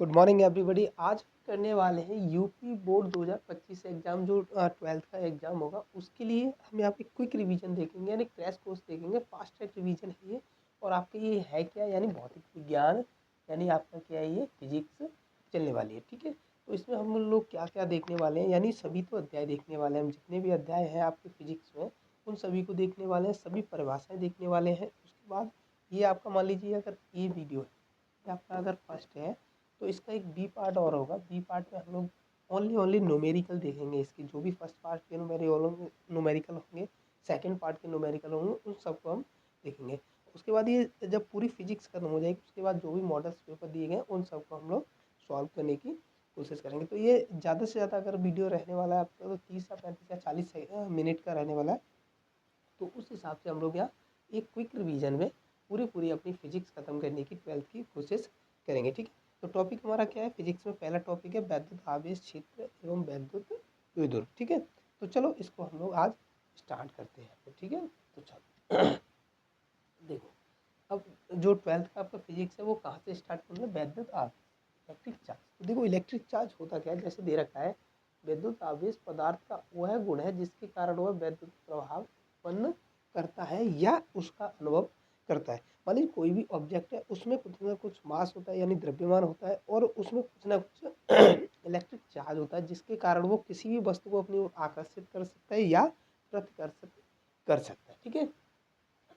Good morning everybody. आज करने वाले हैं यूपी बोर्ड 2025 एग्ज़ाम जो 12th का एग्ज़ाम होगा उसके लिए हम यहाँ पे क्विक रिवीजन देखेंगे यानी क्रैश कोर्स देखेंगे। फास्ट ट्रैक रिवीजन है ये। और आपके ये है क्या यानी भौतिक विज्ञान यानी आपका क्या है ये फिजिक्स चलने वाली है। ठीक है, तो इसमें हम लोग क्या क्या देखने वाले हैं यानी सभी तो अध्याय देखने वाले हैं। हम जितने भी अध्याय हैं आपके फिजिक्स में उन सभी को देखने वाले हैं, सभी परिभाषाएँ देखने वाले हैं। उसके बाद ये आपका मान लीजिए अगर ये वीडियो है ये आपका अगर फर्स्ट है तो इसका एक बी पार्ट और होगा। बी पार्ट में हम लोग ओनली न्यूमेरिकल देखेंगे। इसकी जो भी फर्स्ट पार्ट के न्यूमेरिकल होंगे, सेकंड पार्ट के न्यूमेरिकल होंगे, उन सबको हम देखेंगे। उसके बाद ये जब पूरी फिजिक्स खत्म हो जाएगी उसके बाद जो भी मॉडल्स पेपर दिए गए उन सबको हम लोग सॉल्व करने की कोशिश करेंगे। तो ये ज़्यादा से ज़्यादा अगर वीडियो रहने वाला है आपका तो 30 या 35 या 40 मिनट का रहने वाला है। तो उस हिसाब से हम लोग यहाँ एक क्विक रिवीजन में पूरी अपनी फिजिक्स खत्म करने की 12th की कोशिश करेंगे। ठीक है, तो टॉपिक हमारा क्या है? फिजिक्स में पहला टॉपिक है वैद्युत आवेश क्षेत्र एवं वैद्युत विद्युत। ठीक है, तो चलो इसको हम लोग आज स्टार्ट करते हैं। ठीक है, तो चलो देखो, अब जो 12th का आपका फिजिक्स है वो कहाँ से स्टार्ट करना है? वैद्युत आवेश, इलेक्ट्रिक चार्ज। तो देखो इलेक्ट्रिक चार्ज होता क्या है, जैसे दे रखा है विद्युत आवेश पदार्थ का वह गुण है जिसके कारण वह विद्युत प्रभाव उत्पन्न करता है या उसका अनुभव करता है। मान लीजिए कोई भी ऑब्जेक्ट है उसमें कुछ ना कुछ मास होता है यानी द्रव्यमान होता है और उसमें कुछ ना कुछ इलेक्ट्रिक चार्ज होता है जिसके कारण वो किसी भी वस्तु को अपनी ओर आकर्षित कर सकता है या प्रतिकर्षित कर सकता है। ठीक है,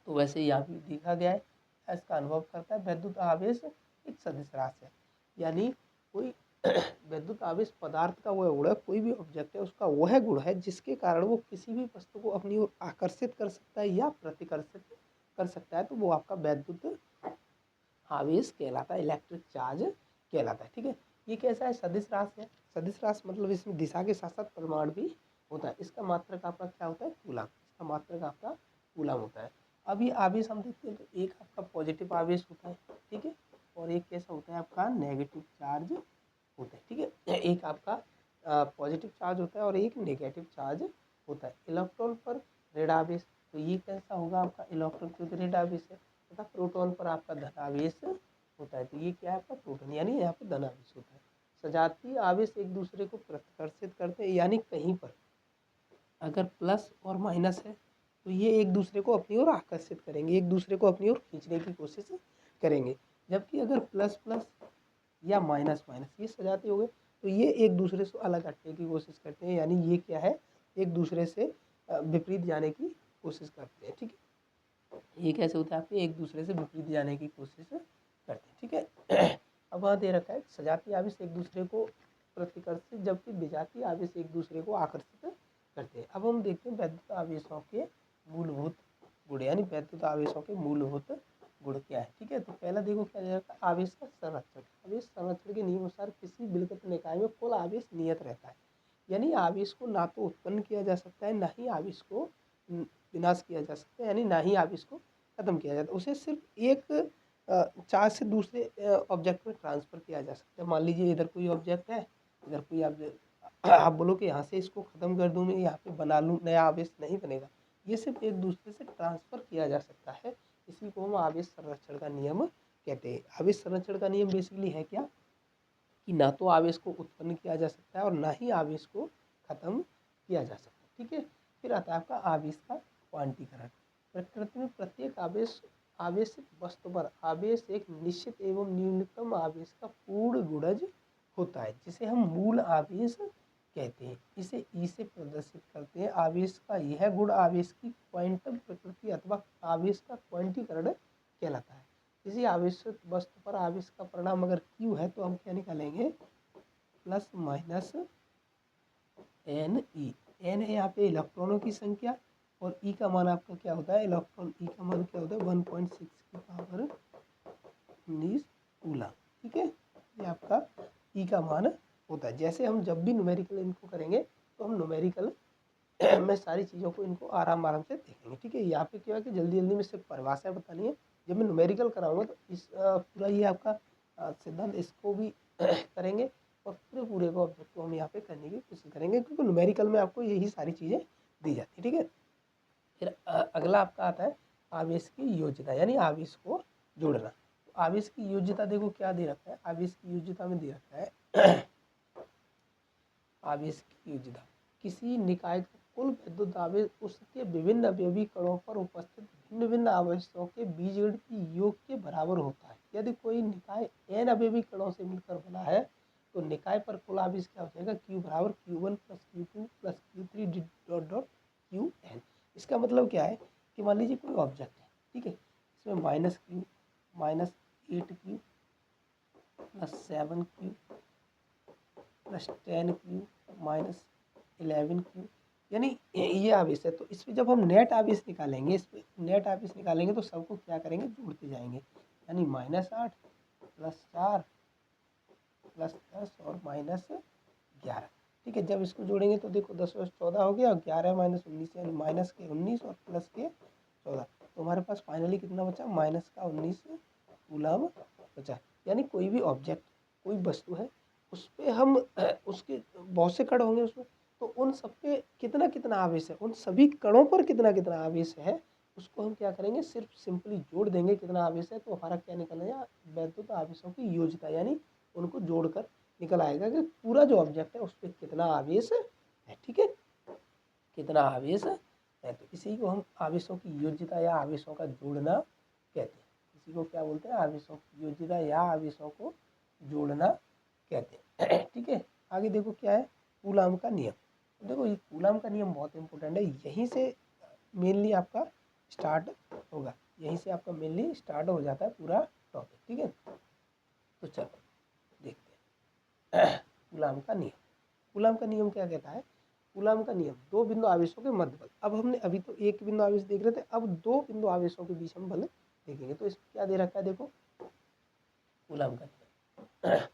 तो वैसे यहाँ भी देखा गया है इसका अनुभव करता है। वैद्युत आवेश एक सदिश राशि है यानी कोई वैद्युत आवेश पदार्थ का वह गुण है, कोई भी ऑब्जेक्ट है उसका वह गुण है जिसके कारण वो किसी भी वस्तु को अपनी ओर आकर्षित कर सकता है या प्रतिकर्षित कर सकता है। तो वो आपका वैद्युत आवेश कहलाता है, इलेक्ट्रिक चार्ज कहलाता है। ठीक है, ये कैसा है? सदिश राशि है। सदिश राशि मतलब इसमें दिशा के साथ साथ परिमाण भी होता है। इसका मात्रक आपका क्या होता है? कूलम। इसका मात्रक आपका कूलम होता है। अब ये आवेश हम देखते हैं तो एक आपका पॉजिटिव आवेश होता है, ठीक है, और एक कैसा होता है आपका नेगेटिव चार्ज होता है। ठीक है, एक आपका पॉजिटिव चार्ज होता है और एक नेगेटिव चार्ज होता है। इलेक्ट्रॉन पर ऋण आवेश, तो ये कैसा होगा आपका? इलेक्ट्रॉन क्योंकि ऋण आवेश है, तथा प्रोटॉन पर आपका धन आवेश होता है। तो ये क्या है आपका? प्रोटॉन, यानी यहाँ पे धन आवेश होता है। सजातीय आवेश एक दूसरे को प्रतिकर्षित करते हैं यानी कहीं पर अगर प्लस और माइनस है तो ये एक दूसरे को अपनी ओर आकर्षित करेंगे, एक दूसरे को अपनी ओर खींचने की कोशिश करेंगे। जबकि अगर प्लस प्लस या माइनस माइनस ये सजातीय हो गए तो ये एक दूसरे से अलग हटने की कोशिश करते हैं यानी ये क्या है? एक दूसरे से विपरीत जाने की कोशिश करते हैं। ठीक है, ये कैसे होता है? आपके एक दूसरे से विपरीत जाने की कोशिश करते हैं। ठीक है, अब वहाँ दे रखा है सजातीय आवेश एक दूसरे को प्रतिकर्षित जबकि विजातीय आवेश एक दूसरे को आकर्षित करते हैं। अब हम देखते हैं वैद्युत आवेशों के मूलभूत गुण यानी वैद्युत आवेशों के मूलभूत गुण क्या है। ठीक है, तो पहला देखो क्या दे रखा है? आवेश का संरक्षण। आवेश संरक्षण के नियमानुसार किसी विलगित निकाय में कुल आवेश नियत रहता है यानी आवेश को ना तो उत्पन्न किया जा सकता है ना ही आवेश को विनाश किया जा सकता है यानी ना ही आवेश को खत्म किया जाता है। उसे सिर्फ एक चार्ज से दूसरे ऑब्जेक्ट में ट्रांसफ़र किया जा सकता है। मान लीजिए इधर कोई ऑब्जेक्ट है, इधर कोई ऑब्जेक्ट, आप बोलो कि यहाँ से इसको ख़त्म कर दूँ मैं, यहाँ पे बना लूँ, नया आवेश नहीं बनेगा। ये सिर्फ एक दूसरे से ट्रांसफ़र किया जा सकता है। इसी को हम आवेश संरक्षण का नियम कहते हैं। आवेश संरक्षण का नियम बेसिकली है क्या कि ना तो आवेश को उत्पन्न किया जा सकता है और ना ही आवेश को खत्म किया जा सकता है। ठीक है, फिर आता है आपका आवेश का क्वांटीकरण। प्रकृति में प्रत्येक आवेशित वस्तु पर आवेश एक निश्चित एवं न्यूनतम आवेश का पूर्ण गुणज होता है जिसे हम मूल आवेश कहते हैं। इसे ई से प्रदर्शित करते हैं। आवेश का यह गुण आवेश की क्वांटम प्रकृति अथवा आवेश का क्वांटीकरण कहलाता है। किसी आवेशित वस्तु पर आवेश का परिणाम अगर Q है तो हम क्या निकालेंगे? Plus minus N E. N है यहाँ पे इलेक्ट्रॉनों की संख्या और ई का मान आपका क्या होता है? इलेक्ट्रॉन ई का मान क्या होता है? 1.6 की पावर 19 कूलम। ठीक है, ये आपका ई का मान होता है। जैसे हम जब भी न्यूमेरिकल इनको करेंगे तो हम न्यूमेरिकल मैं सारी चीज़ों को इनको आराम से देखेंगे। ठीक है, यहाँ पे क्या है कि जल्दी में सिर्फ परिभाषा बतानी है। जब मैं न्यूमेरिकल कराऊंगा तो इस पूरा ये आपका सिद्धांत इसको भी करेंगे और पूरे को ऑब्जेक्ट को हम यहाँ पे करने की कोशिश करेंगे क्योंकि न्यूमेरिकल में आपको यही सारी चीज़ें दी जाती है। ठीक है, फिर अगला आपका आता है आवेश की योजना यानी आवेश को जोड़ना। आवेश की योज्यता देखो क्या दे रखा है, आवेश की योज्यता में दे रखा है आवेश की योज्यता किसी निकाय का कुल विद्युत आवेश उसके विभिन्न अवयवी कणों पर उपस्थित भिन्न भिन्न आवेशों के बीजगणितीय योग के बराबर होता है। यदि कोई निकाय n अवयवी कणों से मिलकर बना है तो निकाय पर कुल आवेश क्या हो जाएगा, Q बराबर Q1 plus Q2 plus Q3 dot dot Qn। इसका मतलब क्या है कि मान लीजिए कोई ऑब्जेक्ट है, ठीक है, इसमें -Q -8Q plus 7Q plus 10Q minus 11Q, यानी ये आवेश है। तो इसमें जब हम नेट आवेश निकालेंगे, इस पर नेट आवेश निकालेंगे तो सबको क्या करेंगे, जोड़ते जाएंगे, यानी -8 प्लस 4 प्लस 10 और -11, ठीक है। जब इसको जोड़ेंगे तो देखो 10 और 14 हो गया, 11 माइनस 19 यानी माइनस के 19 और प्लस के 14, तो हमारे पास फाइनली कितना बचा, माइनस का 19 कूलम बचा। यानी कोई भी ऑब्जेक्ट, कोई वस्तु है, उस पर हम उसके बहुत से कण होंगे उसमें, तो उन सब पे कितना कितना आवेश है, उन सभी कणों पर कितना कितना आवेश है, उसको हम क्या करेंगे, सिर्फ सिंपली जोड़ देंगे कितना आवेश है, तो हमारा क्या निकलेगा, वैद्युत आवेशों की योज्यता, यानी उनको जोड़कर निकल आएगा कि पूरा जो ऑब्जेक्ट है उस पर कितना आवेश है, ठीक है, कितना आवेश है। तो इसी को हम आवेशों की योज्यता या आवेशों का जोड़ना कहते हैं। इसी को क्या बोलते हैं, आवेशों की योज्यता या आवेशों को जोड़ना कहते हैं, ठीक है। आगे देखो क्या है, कूलाम का नियम। तो देखो ये कूलाम का नियम बहुत इंपॉर्टेंट है, यहीं से मेनली आपका स्टार्ट होगा, यहीं से आपका मेनली स्टार्ट हो जाता है पूरा टॉपिक, ठीक है। तो चलो देखते हैं कूलाम का नियम। कूलाम का नियम क्या कहता है, कूलाम का नियम दो बिंदु आवेशों के मध्य बल। अब हमने अभी तो एक बिंदु आवेश देख रहे थे, अब दो बिंदु आवेशों के बीच हम बल देखेंगे। तो इसमें क्या दे रखा है, देखो कूलाम का नियम,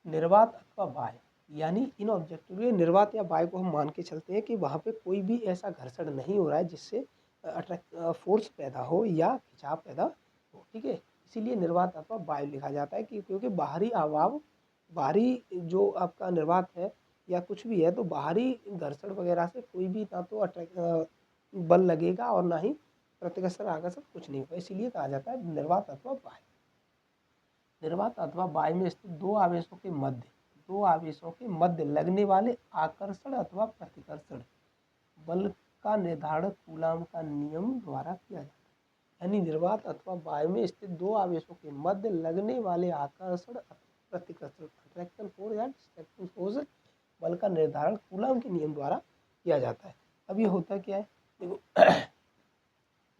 निर्वात अथवा बाह्य, यानी इन ऑब्जेक्टों के निर्वात या बाह्य को हम मान के चलते हैं कि वहाँ पे कोई भी ऐसा घर्षण नहीं हो रहा है जिससे अट्रैक्ट फोर्स पैदा हो या खिंचाव पैदा हो, ठीक है। इसीलिए निर्वात अथवा बाह्य लिखा जाता है कि क्योंकि बाहरी अभाव, बाहरी जो आपका निर्वात है या कुछ भी है, तो बाहरी घर्षण वगैरह से कोई भी ना तो अट्रैक्ट बल लगेगा और ना ही प्रतिकर्षण आकर्षण कुछ नहीं होगा, इसीलिए कहा जाता है निर्वात अथवा बाह्य। निर्वात अथवा बाह्य में स्थित दो आवेशों के मध्य लगने वाले आकर्षण अथवा प्रतिकर्षण बल का निर्धारण कूलाम का नियम द्वारा किया जाता है। यानी निर्वात अथवा बाह्य में स्थित दो आवेशों के मध्य लगने वाले आकर्षण प्रतिकर्षण अट्रैक्शन फोर्स या डिस्ट्रैक्शन फोर्स बल का निर्धारण कूलाम के नियम द्वारा किया जाता है। अब ये होता क्या है, देखो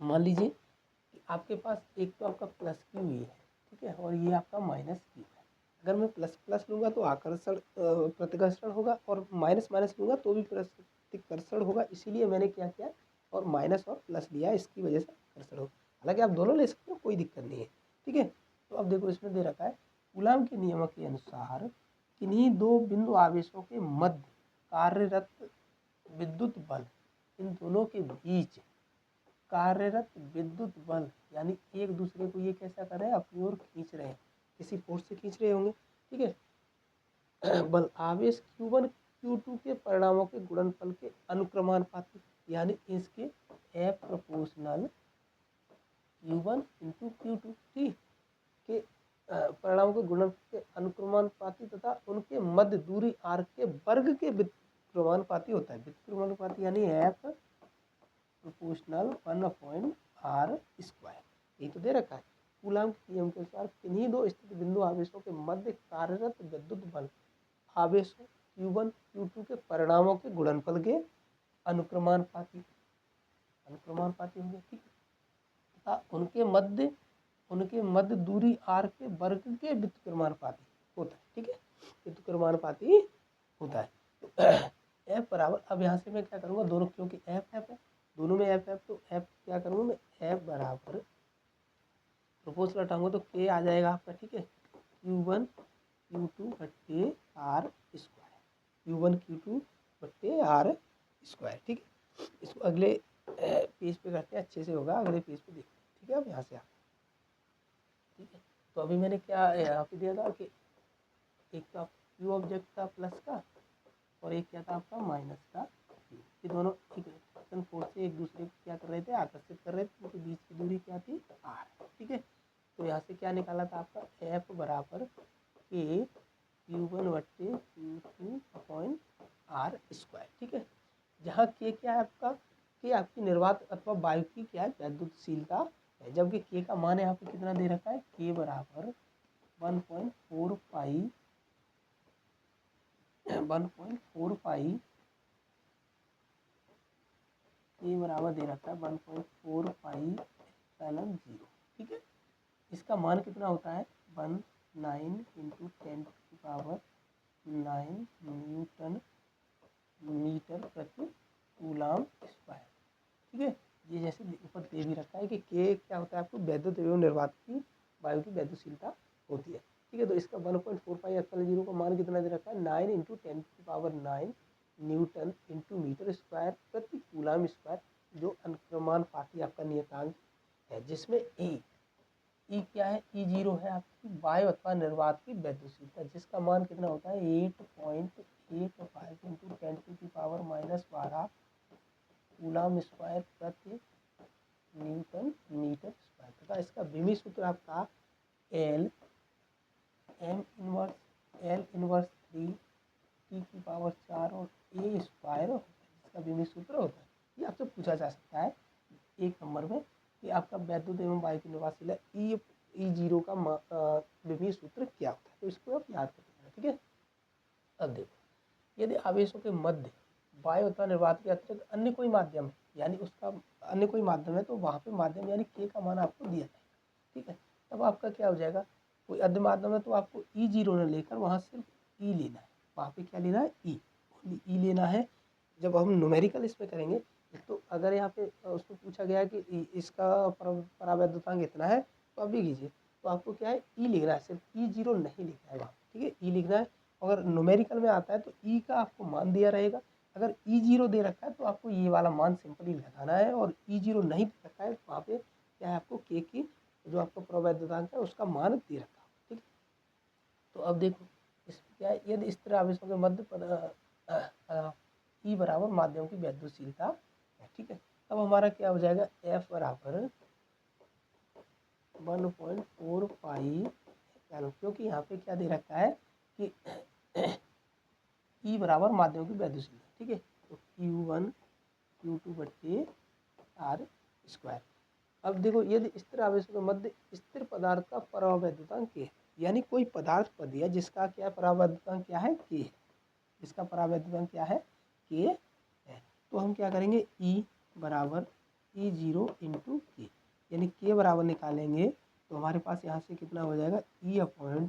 मान लीजिए कि आपके पास एक तो आपका प्लस क्यू ही है, ठीक है, और ये आपका माइनस क्यू है। अगर मैं प्लस प्लस लूँगा तो आकर्षण प्रतिकर्षण होगा, और माइनस माइनस लूँगा तो भी प्रतिकर्षण होगा, इसीलिए मैंने क्या किया और माइनस और प्लस लिया, इसकी वजह से आकर्षण होगा। हालांकि आप दोनों ले सकते हो, कोई दिक्कत नहीं है, ठीक है। तो अब देखो इसमें दे रखा है कूलाम के नियम के अनुसार किन्हीं दो बिंदु आवेशों के मध्य कार्यरत विद्युत बल, इन दोनों के बीच कार्यरत विद्युत बल, यानी एक दूसरे को ये कैसा कर रहे हैं, अपनी ओर खींच रहे हैं, किसी फोर्स से खींच रहे होंगे, ठीक है। बल आवेश Q1 Q2 के परिणामों के गुणनफल के अनुक्रमानुपाती, यानी इसके F proportional Q1 into Q2 ठीक के परिणामों के गुणनफल के अनुक्रमानुपाती तथा उनके मध्य दूरी R के वर्ग के व्युत्क्रमानुपाती होता है। व्युत्क्रमानुपाती यानी F प्रोपोर्शनल 1/r², यही तो दे रखा है। कूलाम के नियम के अनुसार किन्हीं दो स्थित बिंदु आवेशों के मध्य कार्यरत विद्युत बल आवेशों Q1 Q2 के परिणामों के गुणनफल के अनुक्रमानुपाती हो गया, ठीक है, तथा उनके मध्य दूरी r के वर्ग के व्युत्क्रमानुपाती होता है, ठीक है, व्युत्क्रमानुपाती होता है। तो F बराबर, अब यहाँ से मैं क्या करूँगा, दोनों क्योंकि F है दोनों में F तो F क्या करूँगा मैं, F बराबर प्रोपोर्शनल हटाऊंगा तो K आ जाएगा आपका, ठीक है, Q1 Q2 बट्टे r², Q1 Q2 बट्टे r², ठीक है। इसको अगले पेज पे करते हैं, अच्छे से होगा, अगले पेज पे देखते हैं, ठीक है। अब यहाँ से आप, ठीक है, तो अभी मैंने क्या यहाँ पे दिया था कि एक तो आप Q ऑब्जेक्ट था प्लस का, और एक क्या था आपका माइनस का Q, ये दोनों ठीक है फोर्स से एक दूसरे को क्या कर रहे थे, आकर्षित कर रहे थे, उनके बीच की दूरी क्या थी r, ठीक है। तो यहाँ से क्या निकाला था आपका F बराबर के Q1 बट्टे Q2 अपॉन आर स्क्वायर। ठीक है, जहाँ के क्या है आपका, के आपकी निर्वात अथवा वायु की क्या है वैद्युतशीलता है, जबकि के का मान यहाँ पे कितना दे रखा है, के बराबर 1.4 पाई के बराबर दे रखा है 1.4 पाई एप्सिलॉन 0। ठीक है, इसका मान कितना होता है 19 इंटू 10⁻9 न्यूटन मीटर प्रति कूलाम स्क्वायर। ठीक है, ये जैसे ऊपर दे भी रखा है कि के क्या होता है आपको वैद्युत एवं निर्वात की वायु की वैद्युतशीलता होती है। ठीक है, तो इसका 1.4 पाई एप्सिलॉन 0 का मान कितना दे रखा है 9 into 10⁻9 newton into metre square प्रति कूलाम स्क्वायर, जो अनुक्रमानुपाती आपका नियतांक है, जिसमें ई क्या है, E0 है आपकी वायु अथवा निर्वात की वैद्युतशीलता, जिसका मान कितना होता है 8.85 इंटू 10⁻12 कूलाम स्क्वायर प्रति न्यूटन मीटर स्क्वायर, तथा इसका विमी सूत्र आपका L इनवर्स 3 T⁴ और A स्क्वायर होता है, इसका विमी सूत्र होता है। ये आपसे पूछा जा सकता है एक नंबर में कि आपका वैद्युत एवं वायु की निर्वातशीलता E0 का विमी सूत्र क्या होता है, तो इसको आप याद करते हैं। ठीक है, अब देखो, यदि आवेशों के मध्य वायु अथवा निर्वात के अतिरिक्त अन्य कोई माध्यम है, यानी उसका अन्य कोई माध्यम है, तो वहाँ पे माध्यम यानी के का मान आपको दिया जाएगा। ठीक है, तब आपका क्या हो जाएगा, कोई अन्य माध्यम है तो आपको E0 न लेकर वहाँ सिर्फ ई लेना है, वहाँ पे क्या लेना है ई लेना है। जब हम न्यूमेरिकल इसमें करेंगे, तो अगर यहाँ पे उसको पूछा गया कि इसका परावैद्युतांक कितना है, तो आप भी कीजिए, तो आपको क्या है ई लिखना है, सिर्फ E0 नहीं लिखना है वहाँ। ठीक है, ई लिखना है। अगर न्यूमेरिकल में आता है तो ई का आपको मान दिया रहेगा, अगर E0 दे रखा है तो आपको ये वाला मान सिंपली लगाना है, और E0 नहीं दे रखा है तो वहाँ पे क्या है आपको के की जो आपका प्रवैद्युतांक है उसका मान दे रखा है। ठीक है, तो अब देखो इसमें क्या है, यदि इस तरह आवेशों के मध्य ई बराबर माध्यम की वैद्युतशीलता है। ठीक है, अब हमारा क्या हो जाएगा F बराबर 1.4 पाई, क्योंकि यहाँ पे क्या दे रखा है कि ई बराबर माध्यम की वैद्युतशीलता। ठीक है, तो Q1 Q2 बट्टे आर स्क्वायर। अब देखो, यदि स्थिर आवेशों के मध्य स्थिर पदार्थ का परावैद्युतांक के है, यानी कोई पदार्थ पद दिया जिसका क्या परावैद्युतांक क्या है के है, इसका परावैद्युतांक क्या है के है, तो हम क्या करेंगे E बराबर E0 इंटू के, यानी के बराबर निकालेंगे तो हमारे पास यहाँ से कितना हो जाएगा E/0।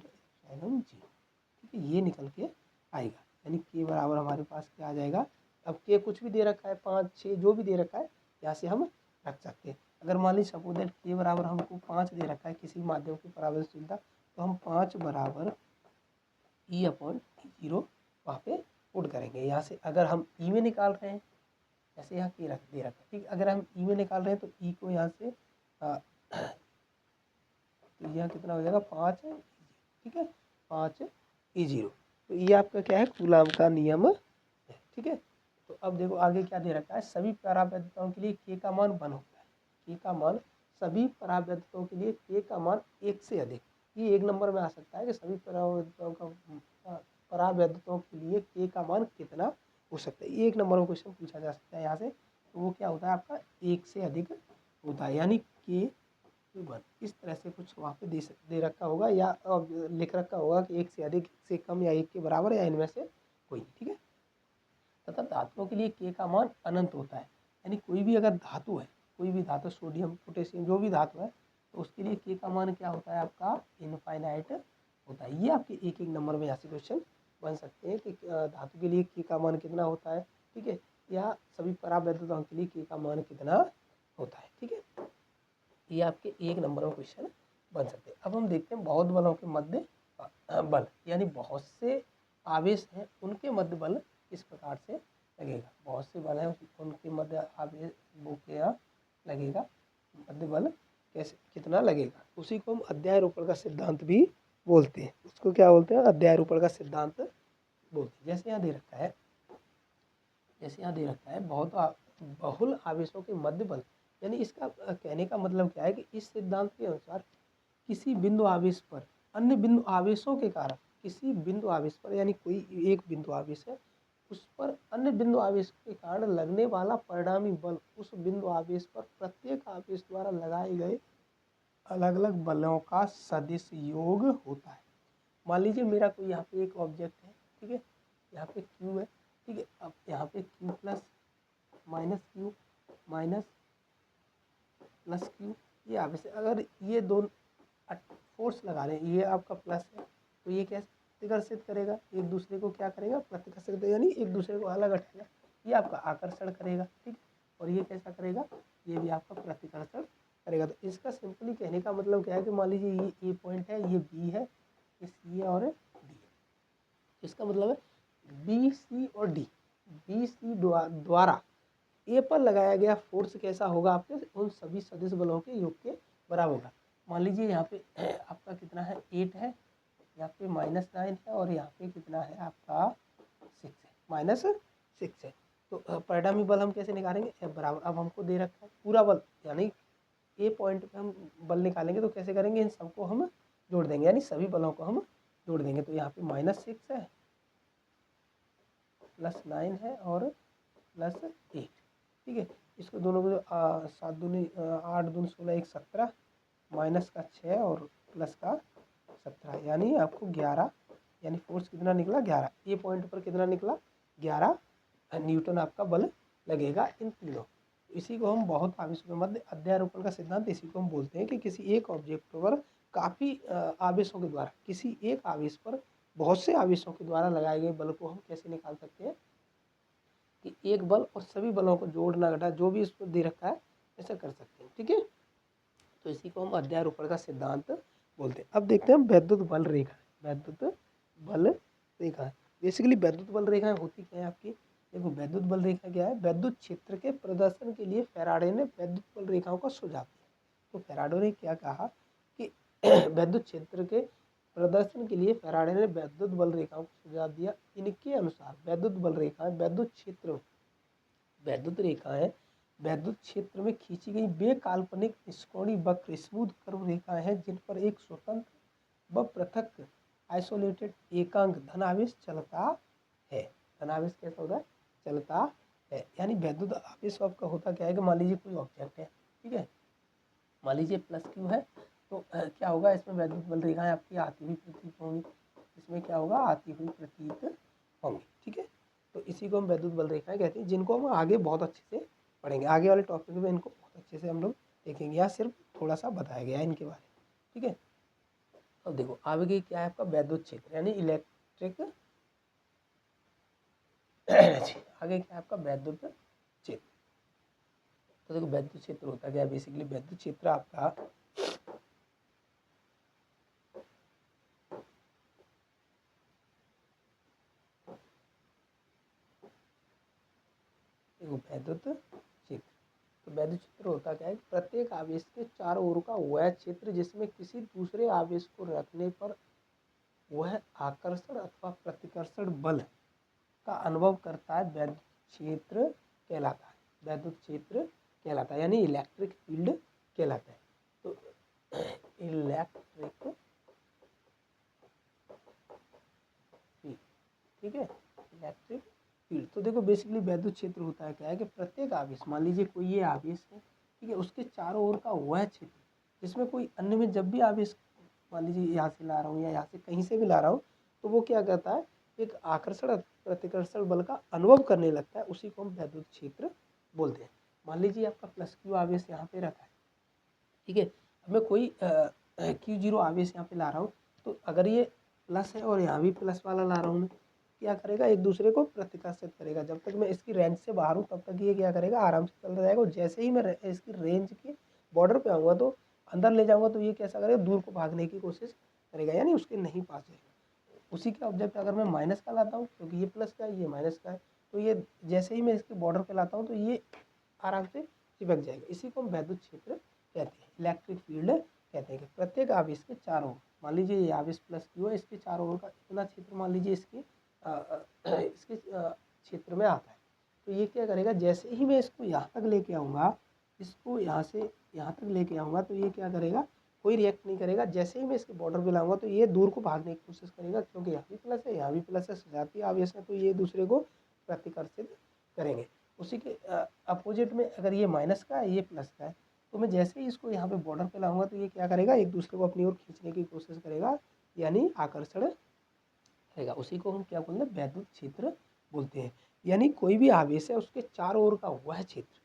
ठीक है, ये निकल के आएगा, यानी के बराबर हमारे पास क्या आ जाएगा। अब के कुछ भी दे रखा है 5 6 जो भी दे रखा है यहाँ से हम रख सकते हैं। अगर मान लीजिए सपोज दैट के बराबर हमको 5 दे रखा है किसी माध्यम की परावैद्युतशीलता, तो हम 5 बराबर E/0 वहाँ पे पुट करेंगे। यहाँ से अगर हम ई में निकाल रहे हैं, जैसे यहाँ के दे रखा है, ठीक, अगर हम ई में निकाल रहे हैं तो ई को यहाँ से तो यहाँ कितना हो जाएगा 5 है। ठीक है, 5 E0, तो ये आपका क्या है कूलाम का नियम है। ठीक है, तो अब देखो आगे क्या दे रखा है, सभी परावैद्युताओं के लिए के का मान 1 होता है। के का मान सभी परावैद्युताओं के लिए के का मान 1 से अधिक, ये एक नंबर में आ सकता है कि सभी परावैद्युताओं के लिए के का मान कितना हो सकता है, ये एक नंबर में क्वेश्चन पूछा जा सकता है यहाँ से। तो वो क्या होता है आपका 1 से अधिक होता है, यानी के 1 इस तरह से कुछ वहाँ पे दे रखा होगा, या लिख रखा होगा कि 1 से अधिक, 1 से कम, या 1 के बराबर, या इनमें से कोई। ठीक है, तथा धातुओं के लिए के का मान अनंत होता है, यानी कोई भी अगर धातु है, कोई भी धातु सोडियम पोटेशियम जो भी धातु है, तो उसके लिए के का मान क्या होता है आपका इनफाइनाइट होता है। ये आपके एक एक नंबर में यहाँ से क्वेश्चन बन सकते हैं कि धातु के लिए के का मान कितना होता है। ठीक है, या सभी परावैद्युताओं के लिए के का मान कितना होता है। ठीक है, ये आपके एक नंबर में क्वेश्चन बन सकते हैं। अब हम देखते हैं बहुत बलों के मध्य बल, यानी बहुत से आवेश हैं उनके मध्य बल किस प्रकार से लगेगा। बहुत से बल हैं उनके मध्य आवेश वो क्या लगेगा, मध्य बल कैसे कितना लगेगा, उसी को हम अध्यारोपण का सिद्धांत भी बोलते हैं। उसको क्या बोलते हैं, अध्यारोपण का सिद्धांत बोलते हैं। जैसे यहाँ दे रखा है, बहुत बहुल आवेशों के मध्य बल, यानी इसका कहने का मतलब क्या है कि इस सिद्धांत के अनुसार किसी बिंदु आवेश पर अन्य बिंदु आवेशों के कारण, किसी बिंदु आवेश पर यानी कोई एक बिंदु आवेश है, उस पर अन्य बिंदु आवेश के कारण लगने वाला परिणामी बल उस बिंदु आवेश पर प्रत्येक आवेश द्वारा लगाए गए अलग अलग बलों का सदिश योग होता है। मान लीजिए मेरा कोई यहाँ पे एक ऑब्जेक्ट है, ठीक है, यहाँ पे क्यू है, ठीक है। अब यहाँ पे Q plus minus plus Q ये आवेश है। अगर ये दोनों फोर्स लगा रहे हैं, ये आपका प्लस है तो ये कैसे प्रतिकर्षित करेगा, एक दूसरे को क्या करेगा, प्रतिकर्षित, यानी एक दूसरे को अलग हटाएगा। ये आपका आकर्षण करेगा, ठीक। और ये कैसा करेगा, ये भी आपका प्रतिकर्षण करेगा। तो इसका सिंपली कहने का मतलब क्या है कि मान लीजिए ये पॉइंट है, ये बी है, ये सी है और डी है। इसका मतलब है बी सी और डी, बी सी द्वारा ए पर लगाया गया फोर्स कैसा होगा, आपके उन सभी सदिश बलों के योग के बराबर होगा। मान लीजिए यहाँ पे आपका कितना है 8 है, यहाँ पे -9 है और यहाँ पे कितना है आपका 6 है, -6 है। तो परिणामी बल हम कैसे निकालेंगे, F बराबर, अब हमको दे रखा है पूरा बल, यानी ए पॉइंट पे हम बल निकालेंगे तो कैसे करेंगे, इन सबको हम जोड़ देंगे, यानी सभी बलों को हम जोड़ देंगे। तो यहाँ पे -6 है, +9 है और +8, ठीक है। इसको दोनों को 7 दूनी 8 दूनी 16, 1 17, माइनस का 6 और प्लस का 17, यानी आपको 11, यानी फोर्स कितना निकला 11, ये पॉइंट पर कितना निकला 11 न्यूटन आपका बल लगेगा इन तीनों। इसी को हम बहुत आवेशों के मध्य अध्यारोपण का सिद्धांत, इसी को हम बोलते हैं कि किसी एक ऑब्जेक्ट पर काफ़ी आवेशों के द्वारा, किसी एक आवेश पर बहुत से आवेशों के द्वारा लगाए गए बल को हम कैसे निकाल सकते हैं कि एक बल और सभी बलों को जोड़ना घटा जो भी इस पर दे रखा है ऐसा कर सकते हैं, ठीक है। तो इसी को हम अध्यारोपण का सिद्धांत बोलते हैं। अब देखते हैं हम वैद्युत बल रेखा, वैद्युत बल रेखा। बेसिकली वैद्युत बल रेखाएं होती क्या है आपकी, देखो वैद्युत बल रेखा क्या है, वैद्युत क्षेत्र के प्रदर्शन के लिए फैराडे ने वैद्युत बल रेखाओं का सुझाव दिया। तो फैराडे ने क्या कहा कि वैद्युत क्षेत्र के प्रदर्शन के लिए फैराडे ने वैद्युत बल रेखाओं को सुझाव दिया। इनके अनुसार वैद्युत बल रेखाएं वैद्युत क्षेत्र, वैद्युत रेखाएं वैद्युत क्षेत्र में खींची गई वे काल्पनिक निष्कोणीय वक्र स्मूथ कर्व रेखाएं हैं जिन पर एक स्वतंत्र व पृथक आइसोलेटेड एकांक धनावेश चलता है। धनावेश कैसा होता है, चलता है। यानी वैद्युत आवेश आपका होता क्या है कि मान लीजिए कोई ऑब्जेक्ट है, ठीक है, मान लीजिए प्लस क्यू है, तो क्या होगा, इसमें वैद्युत बल रेखाएं आपकी आती हुई प्रतीत होंगी, इसमें क्या होगा, आती हुई प्रतीत होंगी, ठीक है। तो इसी को हम वैद्युत बल रेखाएं कहते हैं, जिनको हम आगे बहुत अच्छे से पढ़ेंगे, आगे वाले टॉपिक में इनको बहुत अच्छे से हम लोग देखेंगे, यहाँ सिर्फ थोड़ा सा बताया गया है इनके बारे में, ठीक है। अब देखो आगे क्या है आपका वैद्युत क्षेत्र यानी इलेक्ट्रिक एनर्जी, आगे क्या है आपका वैद्युत क्षेत्र। तो देखो वैद्युत क्षेत्र होता क्या है, बेसिकली वैद्युत क्षेत्र आपका देखो वैद्युत क्षेत्र, तो वैद्युत क्षेत्र होता क्या है, प्रत्येक आवेश के चारों ओर का वह क्षेत्र जिसमें किसी दूसरे आवेश को रखने पर वह आकर्षण अथवा प्रतिकर्षण बल का अनुभव करता है, वैद्युत क्षेत्र कहलाता है, वैद्युत क्षेत्र कहलाता है, यानी इलेक्ट्रिक फील्ड कहलाता है। तो इलेक्ट्रिक फील्ड, ठीक है, इलेक्ट्रिक फील्ड। तो देखो बेसिकली वैद्युत क्षेत्र होता है क्या है कि प्रत्येक आवेश, मान लीजिए कोई ये आवेश है, ठीक है, उसके चारों ओर का वह क्षेत्र जिसमें कोई अन्य में जब भी आवेश, मान लीजिए यहाँ से ला रहा हूँ या यहाँ से कहीं से भी ला रहा हूँ, तो वो क्या करता है, एक आकर्षण प्रतिकर्षण बल का अनुभव करने लगता है, उसी को हम वैद्युत क्षेत्र बोलते हैं। मान लीजिए आपका प्लस क्यू आवेश यहाँ पे रखा है, ठीक है, अब मैं कोई Q0 आवेश यहाँ पे ला रहा हूँ, तो अगर ये प्लस है और यहाँ भी प्लस वाला ला रहा हूँ मैं, क्या करेगा, एक दूसरे को प्रतिकर्षित करेगा। जब तक मैं इसकी रेंज से बाहर हूँ तब तक ये क्या करेगा, आराम से चलता जाएगा, और जैसे ही मैं इसकी रेंज के बॉर्डर पे आऊँगा तो अंदर ले जाऊँगा तो ये कैसा करेगा, दूर को भागने की कोशिश करेगा, यानी उसके नहीं पास जाएगा। उसी के ऑब्जेक्ट अगर मैं माइनस का लाता हूँ, क्योंकि ये प्लस का है ये माइनस का है, तो ये जैसे ही मैं इसके बॉर्डर पे लाता हूँ तो ये आराम से चिपक जाएगा। इसी को हम वैद्युत क्षेत्र कहते हैं, इलेक्ट्रिक फील्ड कहते हैं। कि प्रत्येक आवेश के चारों ओर, मान लीजिए ये आवेश प्लस क्यू है, इसके चारों ओर का इतना क्षेत्र मान लीजिए इसके क्षेत्र में आता है, तो ये क्या करेगा, जैसे ही मैं इसको यहाँ तक लेके आऊँगा, इसको यहाँ से यहाँ तक लेके आऊँगा, तो ये क्या करेगा, कोई रिएक्ट नहीं करेगा। जैसे ही मैं इसके बॉर्डर पे लाऊंगा तो ये दूर को भागने की कोशिश करेगा, क्योंकि यहाँ भी प्लस है, यहाँ भी प्लस है, सजातीय आवेश है, तो ये दूसरे को प्रतिकर्षित करेंगे। उसी के अपोजिट में अगर ये माइनस का है, ये प्लस का है, तो मैं जैसे ही इसको यहाँ पे बॉर्डर पे लाऊंगा तो ये क्या करेगा, एक दूसरे को अपनी ओर खींचने की कोशिश करेगा, यानी आकर्षण करेगा। उसी को हम क्या बोलते हैं, वैद्युत क्षेत्र बोलते हैं। यानी कोई भी आवेश है उसके चारों ओर का वह क्षेत्र,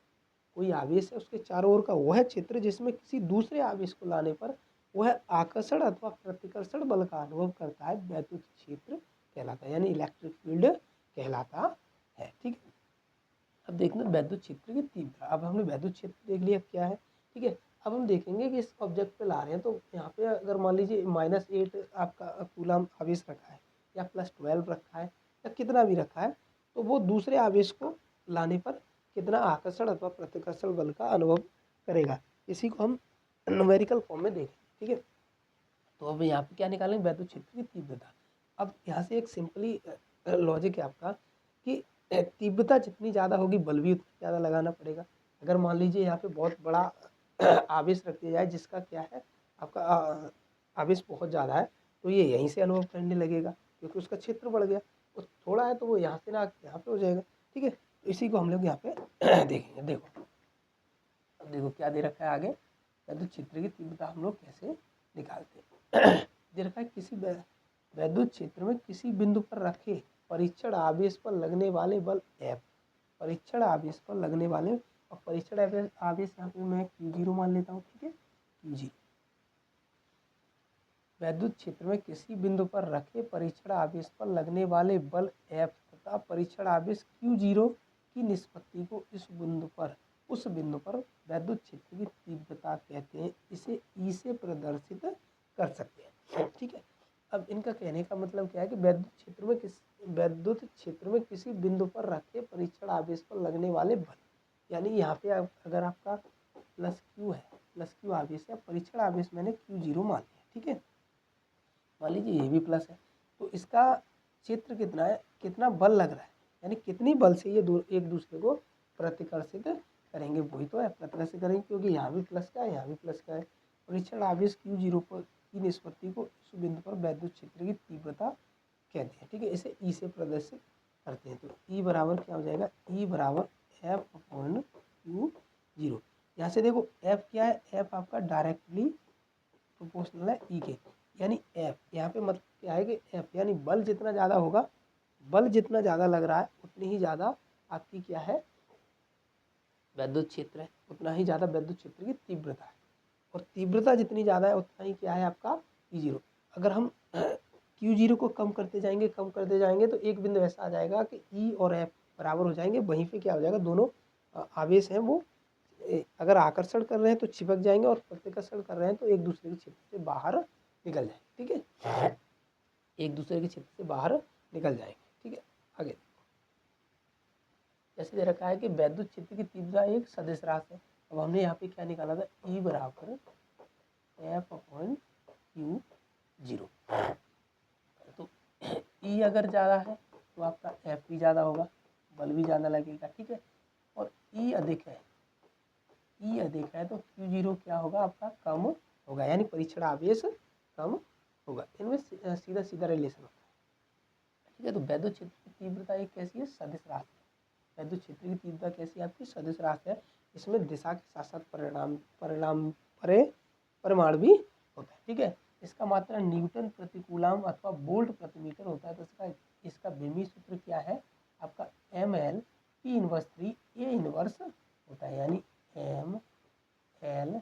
कोई आवेश है उसके चारों ओर का वह क्षेत्र जिसमें किसी दूसरे आवेश को लाने पर वह आकर्षण अथवा प्रतिकर्षण बल का अनुभव करता है, वैद्युत क्षेत्र कहलाता है, यानी इलेक्ट्रिक फील्ड कहलाता है। ठीक है, अब देखना वैद्युत क्षेत्र की तीव्रता। अब हमने वैद्युत क्षेत्र देख लिया क्या है। ठीक है, अब हम देखेंगे कि इस ऑब्जेक्ट पे ला रहे हैं, तो यहाँ पे अगर मान लीजिए -8 आपका कूलम आवेश रखा है, या +12 रखा है, या कितना भी रखा है, तो वो दूसरे आवेश को लाने पर कितना आकर्षण अथवा प्रतिकर्षण बल का अनुभव करेगा, इसी को हम न्यूमेरिकल फॉर्म में देखें। ठीक है, तो अब यहाँ पे क्या निकालेंगे, वैद्युत क्षेत्र की तीव्रता। अब यहाँ से एक सिंपली लॉजिक है आपका कि तीव्रता जितनी ज़्यादा होगी बल भी उतना ज़्यादा लगाना पड़ेगा। अगर मान लीजिए यहाँ पे बहुत बड़ा आवेश रख दिया जाए जिसका क्या है आपका आवेश बहुत ज़्यादा है, तो ये यहीं से अनुभव करने लगेगा, क्योंकि उसका क्षेत्र बढ़ गया। और थोड़ा है तो वो यहाँ से ना यहाँ पे हो जाएगा। ठीक है, तो इसी को हम लोग यहाँ पे देखेंगे। देखो, अब देखो क्या दे रखा है आगे, वैद्युत क्षेत्र की तीव्रता हम लोग कैसे निकालते हैं। दे रखा है किसी वैद्युत क्षेत्र में किसी बिंदु पर रखे परीक्षण आवेश पर लगने वाले बल F, परीक्षण आवेश पर लगने वाले, और परीक्षण आवेश यहाँ पे मैं Q0 मान लेता हूँ। ठीक है, Q0 वैद्युत क्षेत्र में किसी बिंदु पर रखे परीक्षण आवेश पर लगने वाले बल F तथा परीक्षण आवेश Q0 की निष्पत्ति को उस बिंदु पर वैद्युत क्षेत्र की तीव्रता कहते हैं। इसे E से प्रदर्शित कर सकते हैं। ठीक है, अब इनका कहने का मतलब क्या है कि वैद्युत क्षेत्र में किसी बिंदु पर रखे परीक्षण आवेश पर लगने वाले बल, यानी यहाँ पे अगर आपका +Q है, +Q आवेश है, परीक्षण आवेश मैंने Q0 मान लिया। ठीक है, मान लीजिए ये भी प्लस है, तो इसका क्षेत्र कितना है, कितना बल लग रहा है, यानी कितनी बल से ये एक दूसरे को प्रतिकर्षित करेंगे, वही तो है, प्रतिकर्षित करेंगे, क्योंकि यहाँ भी प्लस का है, यहाँ भी प्लस का है। परीक्षण आवेश Q0 पर की निष्पत्ति को इस बिंदु पर वैद्युत क्षेत्र की तीव्रता कहते हैं। ठीक है, इसे E से प्रदर्शित करते हैं। तो E बराबर क्या हो जाएगा, E बराबर F/Q0। यहाँ से देखो F क्या है, F आपका डायरेक्टली प्रोपोर्शनल है E के, यानी F यहाँ पे मतलब क्या है कि F यानी बल जितना ज़्यादा होगा, बल जितना ज़्यादा लग रहा है उतनी ही ज़्यादा आपकी क्या है, वैद्युत क्षेत्र है, उतना ही ज़्यादा वैद्युत क्षेत्र की तीव्रता है, और तीव्रता जितनी ज़्यादा है उतना ही क्या है आपका E0। अगर हम Q0 को कम करते जाएंगे तो एक बिंदु ऐसा आ जाएगा कि E और F बराबर हो जाएंगे। वहीं पे क्या हो जाएगा, दोनों आवेश हैं वो अगर आकर्षण कर रहे हैं तो चिपक जाएंगे, और प्रतिकर्षण कर रहे हैं तो एक दूसरे के क्षेत्र से बाहर निकल जाएंगे। ठीक है, एक दूसरे के क्षेत्र से बाहर निकल जाएंगे। ठीक है, आगे जैसे दे रखा है कि वैद्युत क्षेत्र की तीव्रता एक सदिश राशि है। अब हमने यहाँ पे क्या निकाला था, E बराबर F/Q0। तो E अगर ज़्यादा है तो आपका F भी ज़्यादा होगा, बल भी ज़्यादा लगेगा। ठीक है, और E अधिक है, तो Q0 क्या होगा आपका, कम होगा, यानी परीक्षण आवेश कम होगा। इनमें सीधा सीधा रिलेशन होता है। ठीक है, तो वैद्युत क्षेत्र की तीव्रता एक कैसी है, सदिश राशि है। वैद्युत क्षेत्र की तीव्रता कैसी है आपकी, सदिश राशि है। इसमें दिशा के साथ साथ परिमाण भी होता है। ठीक है, इसका मात्रा न्यूटन प्रति कूलम अथवा वोल्ट प्रति मीटर होता है। तो इसका विमीय सूत्र क्या है आपका, ml P−3 A इनवर्स होता है, यानी ml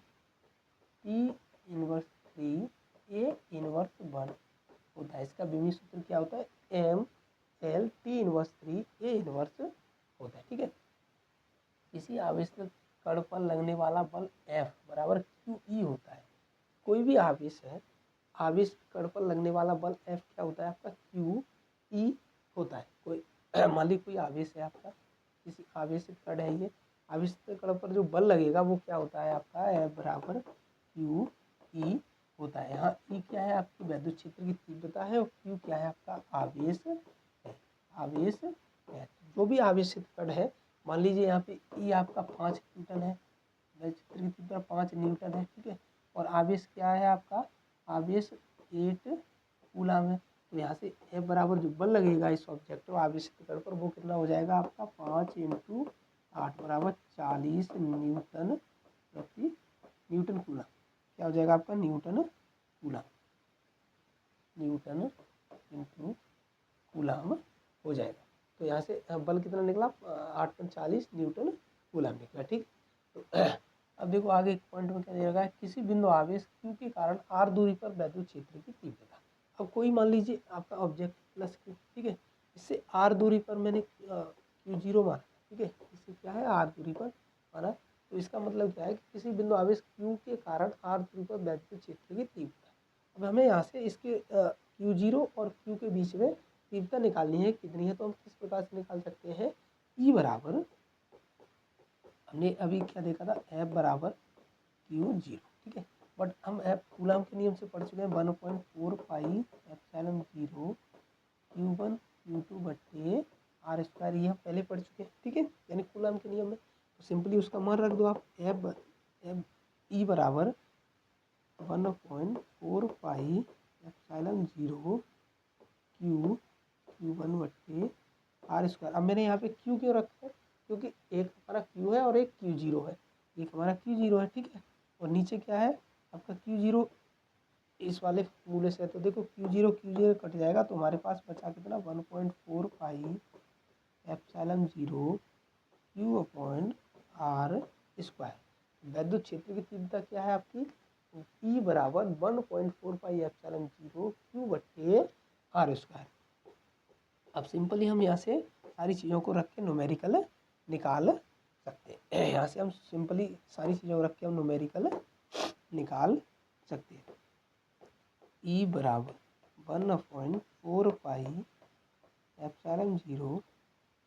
P−3 A इनवर्स 1 होता है। इसका विमीय सूत्र क्या होता है, ml P−3 A इनवर्स होता है। ठीक है, किसी आवेशित कण पर लगने वाला बल F बराबर QE होता है। कोई भी आवेश है, आवेश कण पर लगने वाला बल F क्या होता है आपका, QE होता है। कोई मान लीजिए कोई आवेश है आपका, किसी आवेशित कण है, ये आवेशित कण पर जो बल लगेगा वो क्या होता है आपका, F बराबर QE होता है। यहाँ E क्या है आपकी वैद्युत क्षेत्र की तीव्रता है, और Q क्या है आपका आवेश है, आवेश है। जो भी आवेशित कण है, मान लीजिए यहाँ पे E आपका 5 न्यूटन है, वैद्युत क्षेत्र की तीव्रता 5 न्यूटन है। ठीक है, और आवेश क्या है आपका, आवेश 8 कूलम है। तो यहाँ से F बराबर जो बल लगेगा इस ऑब्जेक्ट और आवेशित कण पर वो कितना हो जाएगा आपका 5 × 8 बराबर 40 न्यूटन प्रति न्यूटन कूलम। क्या हो जाएगा आपका Newton coulomb, Newton into coulomb हो जाएगा। तो यहाँ से बल कितना निकला 8 × 40 न्यूटन कूलम निकला। ठीक, तो अब देखो आगे एक पॉइंट में क्या दे रखा है, किसी बिंदु आवेश Q के कारण r दूरी पर वैद्युत क्षेत्र की तीव्रता। अब कोई मान लीजिए आपका ऑब्जेक्ट प्लस Q, ठीक है, इससे r दूरी पर मैंने Q0 माना, ठीक है, इससे क्या है r दूरी पर माना। तो इसका मतलब क्या है कि किसी बिंदु आवेश Q के कारण r दूरी पर वैद्युत क्षेत्र की तीव्रता। अब हमें यहाँ से इसके Q0 और Q के बीच में तीव्रता निकालनी है, कितनी है, तो हम किस प्रकार से निकाल सकते हैं, E बराबर, हमने अभी क्या देखा था, F बराबर Q0, ठीक है, बट हम F कूलम के नियम से पढ़ चुके हैं 1.4 पाई एप्सिलॉन 0 Q1 Q2 बट्टे R स्क्वायर, ये हम पहले पढ़ चुके हैं, ठीक है, यानी कूलम के नियम में। तो सिंपली उसका मान रख दो आप, F E बराबर 1.4 पाई एप्सिलॉन 0 Q1 बट्टे R स्क्वायर। अब मैंने यहाँ पे Q क्यों रखा है, क्योंकि एक हमारा Q है और एक Q0 है, एक हमारा Q0 है, ठीक है, और नीचे क्या है आपका Q0 इस वाले फॉर्मूले से है। तो देखो Q0 कट जाएगा तो हमारे पास बचा कितना 1.4 पाई एप्सिलॉन 0 Q/R स्क्वायर। वैद्युत क्षेत्र की तीव्रता क्या है आपकी, E बराबर 1.4 पाई एप्सिलॉन 0 Q/R स्क्वायर। अब सिंपली हम यहाँ से सारी चीज़ों को रख के न्यूमेरिकल निकाल सकते हैं। यहाँ से हम सिंपली सारी चीज़ों को रख के हम न्यूमेरिकल निकाल सकते हैं। E बराबर 1.4 पाई एप्सिलॉन 0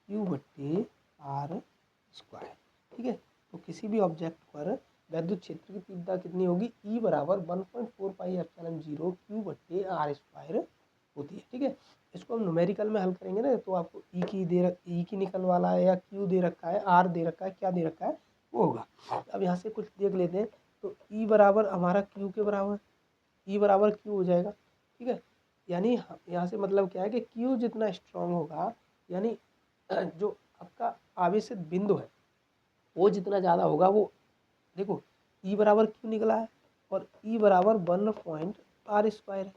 Q/R स्क्वायर, ठीक है। तो किसी भी ऑब्जेक्ट पर वैद्युत क्षेत्र की तीव्रता कितनी होगी, E बराबर 1.4 पाई एप्सिलॉन 0 Q/R स्क्वायर होती है, ठीक है। इसको हम न्यूमेरिकल में हल करेंगे ना, तो आपको E की निकल वाला है या Q दे रखा है, R दे रखा है, क्या दे रखा है वो होगा। अब यहाँ से कुछ देख लेते हैं, तो E बराबर हमारा Q के बराबर, E बराबर Q हो जाएगा, ठीक है। यानी यहाँ से मतलब क्या है कि Q जितना स्ट्रांग होगा, यानी जो आपका आवेशित बिंदु है वो जितना ज़्यादा होगा, वो देखो E बराबर Q निकला है और E बराबर 1.R स्क्वायर है,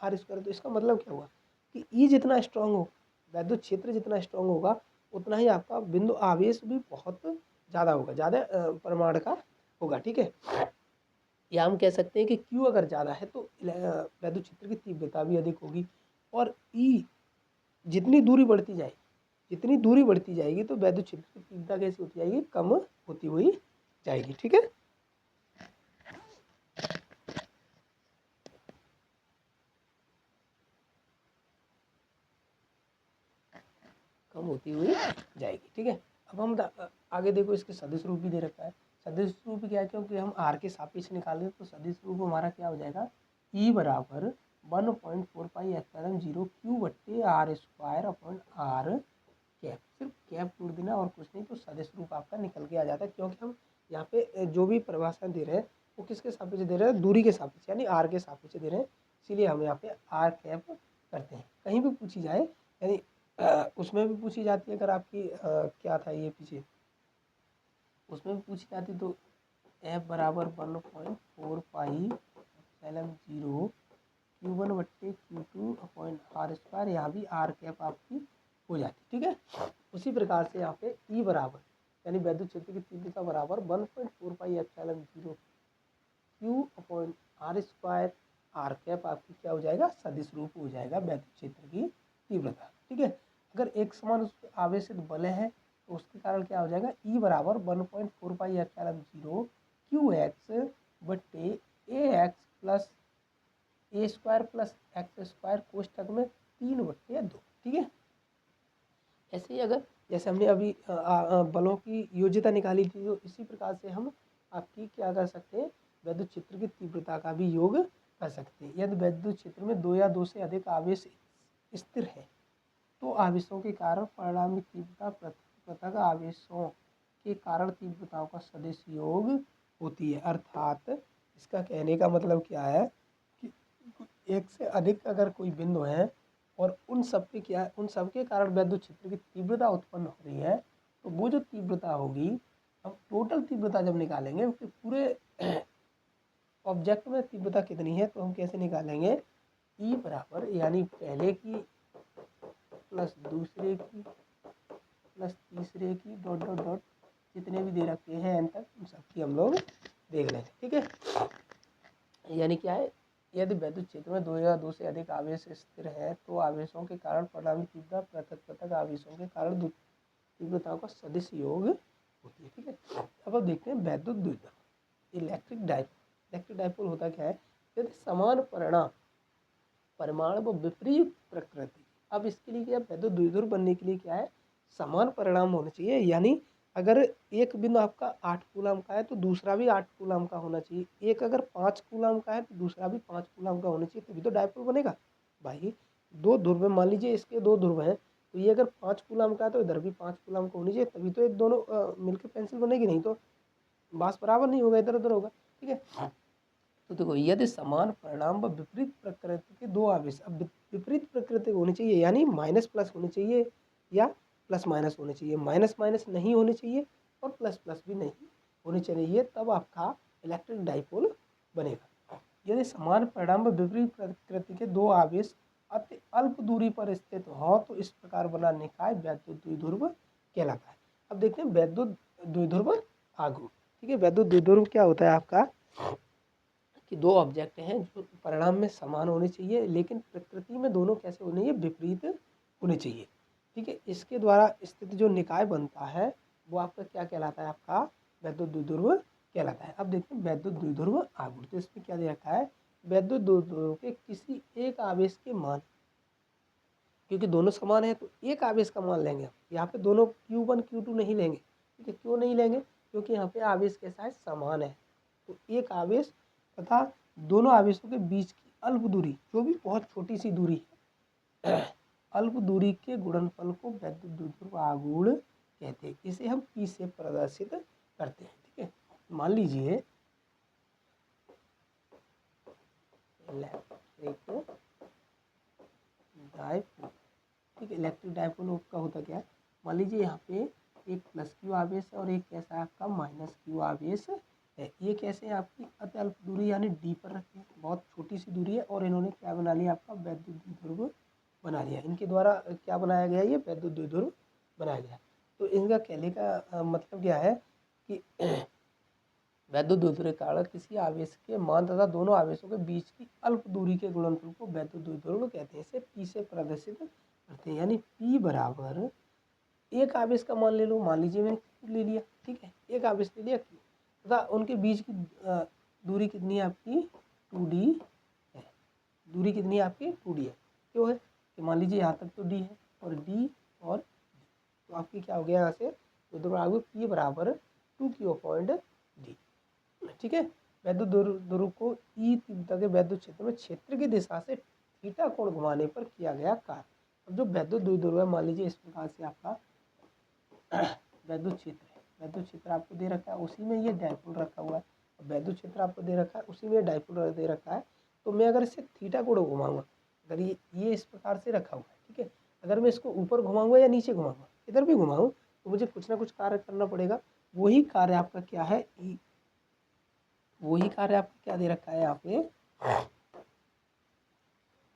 R स्क्वायर। तो इसका मतलब क्या हुआ कि E जितना स्ट्रांग हो, वैद्युत क्षेत्र जितना स्ट्रांग होगा, उतना ही आपका बिंदु आवेश भी बहुत ज़्यादा होगा, ज़्यादा परिमाण का होगा, ठीक है। या हम कह सकते हैं कि Q अगर ज़्यादा है तो वैद्युत क्षेत्र की तीव्रता भी अधिक होगी। और E जितनी दूरी बढ़ती जाएगी, जितनी दूरी बढ़ती जाएगी तो वैद्युत क्षेत्र की तीव्रता कैसी होती जाएगी, कम होती हुई जाएगी, ठीक है। कम होती हुई जाएगी, ठीक है। अब हम आगे देखो, इसके सदिश रूप भी दे रखा है। सदिश रूप क्या है, क्योंकि हम R के सापेक्ष निकाल रहे हैं, तो सदिश रूप हमारा क्या हो जाएगा, E बराबर 1.4 pi epsilon 0 Q/R square upon R cap. सिर्फ कैप जोड़ देना और कुछ नहीं, तो सदिश रूप आपका निकल के आ जाता है। क्योंकि हम यहाँ पे जो भी परिभाषा दे रहे हैं वो किसके सापेक्ष दे रहे हैं, दूरी के सापेक्ष, यानी R के सापेक्ष दे रहे हैं, इसीलिए हम यहाँ पे R कैप करते हैं। कहीं भी पूछी जाए, यानी उसमें भी पूछी जाती है, अगर आपकी क्या था ये पीछे, उसमें भी पूछी जाती, तो F बराबर 1.4 pi epsilon 0 Q1/Q2 upon R square, यहाँ भी R कैप आपकी हो जाती, ठीक है। उसी प्रकार से यहाँ पे E बराबर, यानी वैद्युत क्षेत्र की तीव्रता बराबर 1.4 pi epsilon 0 Q/R square, R cap आपकी क्या हो जाएगा, सदिश रूप हो जाएगा वैद्युत क्षेत्र की तीव्रता, ठीक है। अगर एक समान आवेशित बल है तो उसके कारण क्या हो जाएगा, E बराबर 1.4 pi epsilon 0 QX/A x plus A square plus X square कोष्टक में 3/2, ठीक है। ऐसे ही अगर जैसे हमने अभी बलों की योज्यता निकाली थी, तो इसी प्रकार से हम आपकी क्या कर सकते हैं, वैद्युत क्षेत्र की तीव्रता का भी योग कर सकते हैं। यदि वैद्युत क्षेत्र में 2 या 2 से अधिक आवेश स्थिर है तो आवेशों के कारण परिणामी तीव्रता पृथक आवेशों के कारण तीव्रताओं का सदिश योग होती है। अर्थात इसका कहने का मतलब क्या है कि एक से अधिक अगर कोई बिंदु है और उन सब के क्या उन सब के कारण वैद्युत क्षेत्र की तीव्रता उत्पन्न हो रही है, तो वो जो तीव्रता होगी, हम टोटल तीव्रता जब निकालेंगे उसके पूरे ऑब्जेक्ट में तीव्रता कितनी है, तो हम कैसे निकालेंगे, ई बराबर यानी पहले की प्लस दूसरे की प्लस तीसरे की डॉट डॉट डॉट जितने भी दे रखे हैं एन तक, उन सब की हम लोग देख लेंगे। ठीक है, यानी क्या है, यदि वैद्युत क्षेत्र में दो या दो से अधिक आवेश स्थिर है तो आवेशों के कारण परिणामी तीव्रता पृथक पृथक आवेशों के कारण तीव्रताओं का सदिश योग होती है। ठीक है, अब देखते हैं वैद्युत द्विध्रुव इलेक्ट्रिक डाइपोल। इलेक्ट्रिक डाइपोल होता क्या है, यदि समान परिमाण व विपरीत प्रकृति, अब इसके लिए क्या, वैद्युत द्विध्रुव बनने के लिए क्या है, समान परिणाम होने चाहिए। यानी अगर एक बिंदु आपका 8 कूलम का है तो दूसरा भी 8 कूलम का होना चाहिए, एक अगर 5 कूलम का है तो दूसरा भी 5 कूलम का होना चाहिए, तभी तो डाइपोल बनेगा। भाई दो ध्रुव है, मान लीजिए इसके दो ध्रुव हैं, तो ये अगर 5 कूलम का है तो इधर भी 5 कूलम का होनी चाहिए, तभी तो एक दोनों मिलकर पेंसिल बनेगी, नहीं तो बास बराबर नहीं होगा, इधर उधर होगा। ठीक है, तो देखो यदि समान परिणाम व विपरीत प्रकृति के दो आवेश, अब विपरीत प्रकृति होनी चाहिए यानी माइनस प्लस होनी चाहिए या प्लस माइनस होने चाहिए, माइनस माइनस नहीं होने चाहिए और प्लस प्लस भी नहीं होने चाहिए, तब आपका इलेक्ट्रिक डाइपोल बनेगा। यदि समान परिणाम व विपरीत प्रकृति के दो आवेश अति अल्प दूरी पर स्थित हो तो इस प्रकार बना निकाय वैद्युत द्विध्रुव कहलाता है। अब देखते हैं वैद्युत द्विध्रुव आघूर्ण। ठीक है, वैद्युत द्विध्रुव क्या होता है आपका, कि दो ऑब्जेक्ट हैं जो परिणाम में समान होने चाहिए लेकिन प्रकृति में दोनों कैसे होने चाहिए, विपरीत होने चाहिए। ठीक है, इसके द्वारा स्थित जो निकाय बनता है वो आपका क्या कहलाता है, आपका वैद्युत द्विध्रुव कहलाता है। अब देखते हैं वैद्युत द्विध्रुव आघूर्ण, तो इसमें क्या दे रखा है, वैद्युत द्विध्रुव के किसी एक आवेश के मान, क्योंकि दोनों समान है तो एक आवेश का मान लेंगे, यहाँ पे दोनों Q1 Q2 नहीं लेंगे। ठीक है, क्यों नहीं लेंगे, क्योंकि यहाँ पे आवेश कैसा है, समान है, तो एक आवेश तथा दोनों आवेशों के बीच की अल्प दूरी, जो भी बहुत छोटी सी दूरी है, अल्प दूरी के गुणनफल को वैद्युत द्विध्रुव आघूर्ण कहते हैं। इसे हम P से प्रदर्शित करते हैं। ठीक है, मान लीजिए इलेक्ट्रिक डाइपोल। ठीक है, इलेक्ट्रिक डाइपोल का होता क्या है, मान लीजिए यहाँ पे एक प्लस क्यू आवेश है और एक कैसा है आपका माइनस क्यू आवेश है। ये कैसे है, आपकी अति अल्प दूरी यानी डी पर रखते हैं, बहुत छोटी सी दूरी है और इन्होंने क्या बना लिया, आपका वैद्युत द्विध्रुव बना लिया। इनके द्वारा क्या बनाया गया, ये वैद्युत द्विध्रुव बनाया गया। तो इनका कहने का मतलब क्या है कि वैद्युत द्विध्रुव के कारण किसी आवेश के मान तथा दोनों आवेशों के बीच की अल्प दूरी के गुणनफल को वैद्युत द्विध्रुव कहते हैं। इसे P से प्रदर्शित करते हैं, यानी P बराबर एक आवेश का मान ले लो, मान लीजिए मैंने Q ले लिया। ठीक है, एक आवेश ले लिया Q तथा उनके बीच की दूरी कितनी है आपकी 2D है। दूरी कितनी है आपकी 2D है, क्यों है कि मान लीजिए यहाँ तक तो D है और D और D, तो आपकी क्या हो गया, यहाँ से द्विध्रुव आघूर्ण P बराबर 2Q/D। ठीक है, वैद्युत द्विध्रुव को ई तीव्रता के वैद्युत क्षेत्र में क्षेत्र की दिशा से थीटा कोण घुमाने पर किया गया कार्य। अब जो वैद्युत द्विध्रुव है, मान लीजिए इस प्रकार से आपका वैद्युत क्षेत्र है, वैद्युत क्षेत्र आपको दे रखा है, उसी में ये डाइपोल रखा हुआ है। वैद्युत क्षेत्र आपको दे रखा है, उसी में डाइपोल दे रखा है, तो मैं अगर इसे थीटा कोण घुमाऊंगा, अगर ये इस प्रकार से रखा हुआ है, ठीक है, अगर मैं इसको ऊपर घुमाऊंगा या नीचे घुमाऊंगा, इधर भी घुमाऊँ तो मुझे कुछ ना कुछ कार्य करना पड़ेगा। वही कार्य आपका क्या है, वही कार्य आपका क्या दे रखा है यहाँ पे,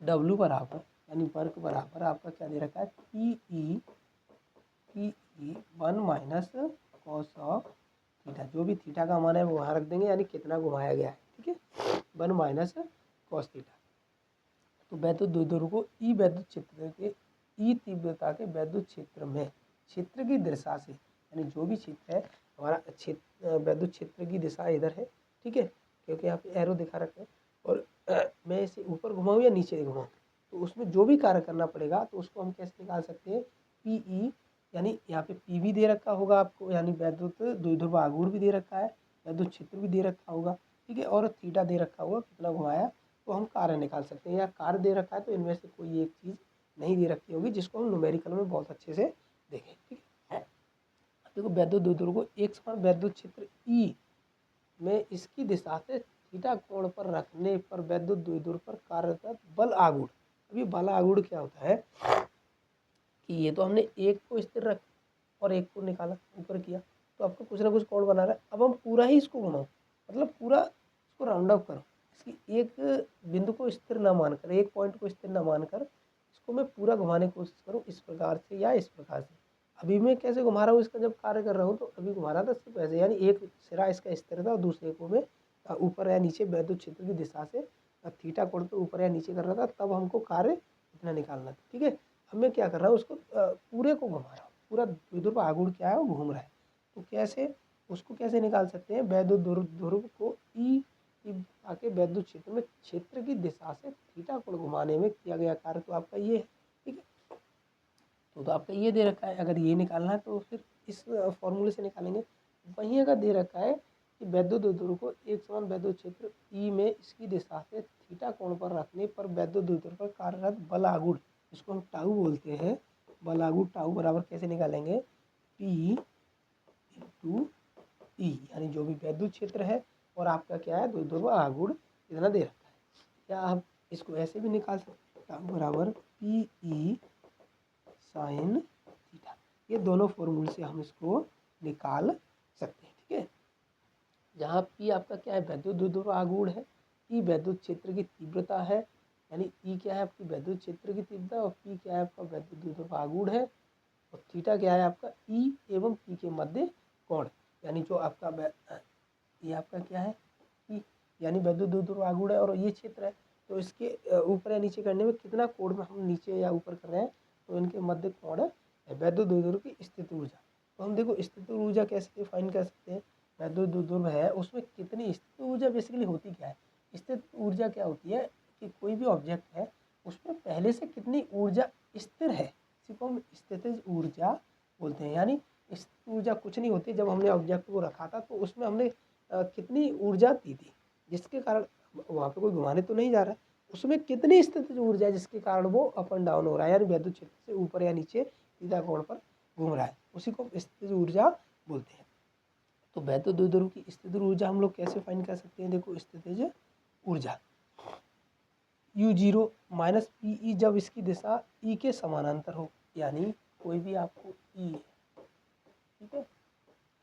W बराबर यानी वर्क बराबर आपका क्या दे रखा है, PE 1 minus cos of theta, जो भी थीटा का मान है वो वहाँ रख देंगे, यानी कितना घुमाया गया है। ठीक है, 1 माइनस कॉस थीटा। तो वैद्युत द्विध्रुव को ई वैद्युत क्षेत्र के ई तीव्रता के वैद्युत क्षेत्र में क्षेत्र की दिशा से, यानी जो भी क्षेत्र है हमारा क्षेत्र वैद्युत क्षेत्र की दिशा इधर है। ठीक है, क्योंकि यहाँ पे एरो दिखा रखे हैं, और मैं इसे ऊपर घुमाऊँ या नीचे घुमाऊँ, तो उसमें जो भी कार्य करना पड़ेगा तो उसको हम कैसे निकाल सकते हैं, PE, यानी यहाँ पे P भी दे रखा होगा आपको, यानी वैद्युत द्विध्रुव आघूर्ण भी दे रखा है, वैद्युत क्षेत्र भी दे रखा होगा। ठीक है, और थीटा दे रखा होगा कितना घुमाया, तो हम कार्य निकाल सकते हैं। या कार्य दे रखा है तो इनमें से कोई एक चीज़ नहीं दे रखी होगी जिसको हम न्यूमेरिकल में बहुत अच्छे से देखें। ठीक है, देखो वैद्युत द्विध्रुव को एक समान वैद्युत क्षेत्र E में इसकी दिशा से थीटा कोण पर रखने पर वैद्युत द्विध्रुव पर कार्यरत बल आघूर्ण। अभी बल आघूर्ण क्या होता है कि ये तो हमने एक को स्थिर रख और एक को निकाला ऊपर किया, तो आपको कुछ ना कुछ कोण बना रहा है। अब हम पूरा ही इसको घुमाओ, मतलब पूरा इसको राउंड अप करो, इसकी एक बिंदु को स्थिर ना मानकर, एक पॉइंट को स्थिर ना मानकर इसको मैं पूरा घुमाने की कोशिश करूँ इस प्रकार से या इस प्रकार से। अभी मैं कैसे घुमा रहा हूँ इसका जब कार्य कर रहा हूँ, तो अभी घुमा रहा था सिर्फ ऐसे, यानी एक सिरा इसका स्थिर था और दूसरे को मैं ऊपर या नीचे वैद्युत क्षेत्र की दिशा से थीटा कोण पे ऊपर या नीचे कर रहा था, तब हमको कार्य इतना निकालना था। ठीक है, अब मैं क्या कर रहा हूँ, उसको पूरे को घुमा रहा हूँ, पूरा द्विध्रुव आघूर्ण क्या है वो घूम रहा है। तो कैसे उसको कैसे निकाल सकते हैं, वैद्युत ध्रुव को ई आके वैद्युत क्षेत्र में क्षेत्र की दिशा से थीटा कोण घुमाने में किया गया कार्य तो आपका ये है। ठीक है, तो आपका ये दे रखा है, अगर ये निकालना है तो फिर इस फॉर्मूले से निकालेंगे। वहीं अगर दे रखा है कि वैद्युत द्विध्रुव को एक समान वैद्युत क्षेत्र ई में इसकी दिशा से थीटा कोण पर रखने पर वैद्युत द्विध्रुव पर कार्यरत बल आघूर्ण, इसको हम टाउ बोलते हैं, बल आघूर्ण टाउ बराबर कैसे निकालेंगे, पी इंटू ई, यानी जो भी वैद्युत क्षेत्र है और आपका क्या है द्विध्रुव आघूर्ण इतना दे रखा है। या आप इसको ऐसे भी निकाल सकते हैं, टाउ बराबर पी ई साइन थीटा। ये दोनों फॉर्मूले से हम इसको निकाल सकते हैं। ठीक है, जहाँ पी आपका क्या है वैद्युत द्विध्रुव आघूर्ण है, ई वैद्युत क्षेत्र की तीव्रता है, यानी ई क्या है आपकी वैद्युत क्षेत्र की तीव्रता और पी क्या है आपका वैद्युत द्विध्रुव आघूर्ण है, और थीटा क्या है आपका ई एवं पी के मध्य कोण, यानी जो आपका ये आपका क्या है ई, यानी वैद्युत द्विध्रुव आघूर्ण है और ये क्षेत्र है, तो इसके ऊपर या नीचे करने में कितना कोण में हम नीचे या ऊपर कर रहे हैं, तो इनके मध्य कोण है वैद्युत द्विध्रुव की स्थित ऊर्जा। तो हम देखो स्थित ऊर्जा कैसे डिफाइन कर सकते हैं, वैद्युत द्विध्रुव है उसमें कितनी स्थित ऊर्जा बेसिकली होती क्या है, स्थित ऊर्जा क्या होती है कि कोई भी ऑब्जेक्ट है उसमें पहले से कितनी ऊर्जा स्थिर है, इसी को हम स्थितिज ऊर्जा बोलते हैं। यानी स्थित ऊर्जा कुछ नहीं होती, जब हमने ऑब्जेक्ट को रखा था तो उसमें हमने कितनी ऊर्जा दी थी, जिसके कारण वहाँ पे कोई घुमाने तो नहीं जा रहा है, उसमें कितनी स्थितिज ऊर्जा है जिसके कारण वो अप एंड डाउन हो रहा है, यानी वैद्युत क्षेत्र से ऊपर या नीचे सीधा कोण पर घूम रहा है, उसी को स्थितिज ऊर्जा बोलते हैं। तो वैद्युत द्विध्रुव की स्थितिज ऊर्जा हम लोग कैसे फाइंड कर सकते हैं, देखो स्थितिज ऊर्जा you zero minus P E, जब इसकी दिशा ई के समानांतर हो, यानी कोई भी आपको ई है, ठीक है,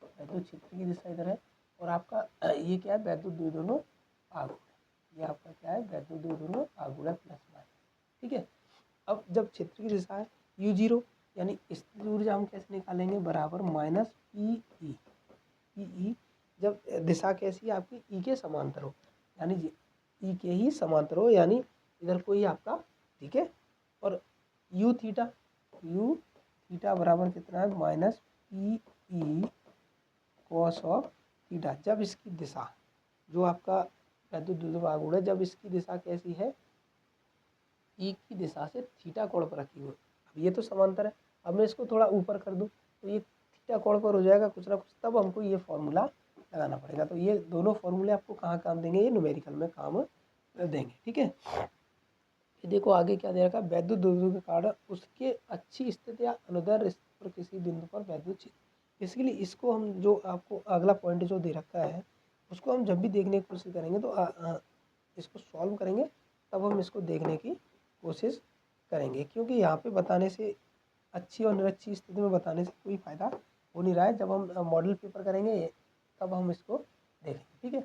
वैद्युत क्षेत्र की दिशा इधर है और आपका ये क्या है वैद्युत द्विध्रुव आघूर्ण, ये आपका क्या है वैद्युत द्विध्रुव आघूर्ण प्लस माइनस। ठीक है, अब जब क्षेत्र की दिशा है यू जीरो, यानी स्थितिज ऊर्जा हम कैसे निकालेंगे, बराबर minus P E, P E जब दिशा कैसी है आपकी ई के समांतर हो, यानी ई के ही समांतर हो, यानी इधर कोई आपका, ठीक है, और यू थीटा बराबर कितना है minus P E cos of theta, जब इसकी दिशा जो आपका वैद्युत द्विध्रुव आघूर्ण है जब इसकी दिशा कैसी है ई की दिशा से थीटा कोण पर रखी हुई, अब ये तो समांतर है, अब मैं इसको थोड़ा ऊपर कर दूं तो ये थीटा कोण पर हो जाएगा कुछ ना कुछ, तब हमको ये फॉर्मूला लगाना पड़ेगा। तो ये दोनों फॉर्मूले आपको कहाँ काम देंगे, ये न्यूमेरिकल में काम देंगे। ठीक है, ये देखो आगे क्या दे रखा है, वैद्युत द्विध्रुव के कारण उसके अच्छी स्थिति या अनुदैर्ध्य स्थिति पर किसी बिंदु पर वैद्युत क्षेत्र, बेसिकली इसको हम जो आपको अगला पॉइंट जो दे रखा है उसको हम जब भी देखने की कोशिश करेंगे तो इसको सॉल्व करेंगे तब हम इसको देखने की कोशिश करेंगे, क्योंकि यहाँ पे बताने से अच्छी और निरच्छी स्थिति में बताने से कोई फ़ायदा हो नहीं रहा है, जब हम मॉडल पेपर करेंगे तब हम इसको देखेंगे। ठीक है,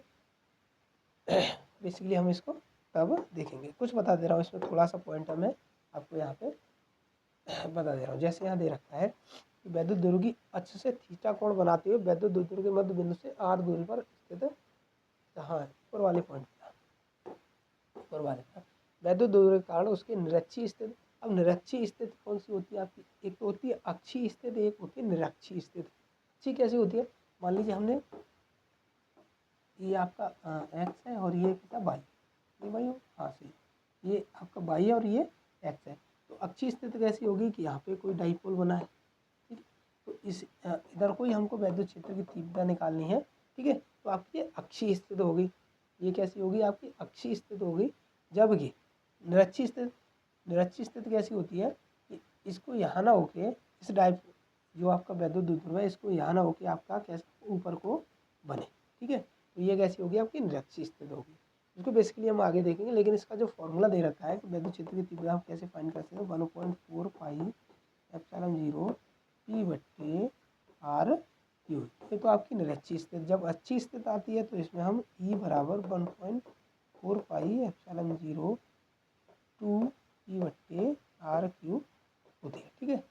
बेसिकली हम इसको तब देखेंगे, कुछ बता दे रहा हूँ इसमें थोड़ा सा पॉइंट मैं आपको यहाँ पे बता दे रहा हूँ। जैसे यहाँ दे रखा है कि वैद्युत द्विध्रुव की अक्ष से थीटा कोण बनाते हुए वैद्युत द्विध्रुव के मध्य बिंदु से r दूरी पर स्थित, हाँ ऊपर वाले पॉइंट ऊपर वाले पर वैद्युत द्विध्रुव के कारण उसकी निरक्षीय स्थिति। अब निरक्षीय स्थिति कौन सी होती है आपकी, एक तो होती है अक्षीय स्थिति, एक होती है निरक्षीय स्थिति। अक्षीय कैसी होती है, मान लीजिए हमने ये आपका एक्स है और ये कितना वाई, ये वाई हो, हाँ सही, ये आपका वाई है और ये एक्स है, तो अक्षीय स्थिति कैसी होगी कि यहाँ पे कोई डाइपोल बना है, ठीक है, तो इस इधर कोई हमको वैद्युत क्षेत्र की तीव्रता निकालनी है, ठीक है, तो आपकी अक्षीय स्थिति होगी, ये कैसी होगी आपकी अक्षीय स्थिति होगी। जबकि निरक्षीय स्थिति कैसी होती है कि इसको यहाँ ना होके इस जो आपका वैद्युत द्विध्रुव है इसको यहाँ ना होके आपका कैसे ऊपर को बने, ठीक है, तो ये कैसी होगी आपकी निरक्षीय स्थिति होगी। इसको बेसिकली हम आगे देखेंगे, लेकिन इसका जो फॉर्मूला दे रखा है कि वैद्युत क्षेत्र की तीव्रता हम कैसे फाइंड कर सकते हैं, 1.4 पाई एप्सिलॉन 0 P बट्टे आर क्यू। ये तो आपकी निरक्षी स्थिति, जब अच्छी स्थिति आती है तो इसमें हम E बराबर 1.4 पाई एप्सिलॉन 0 2 P बट्टे आर क्यू होती है। ठीक है,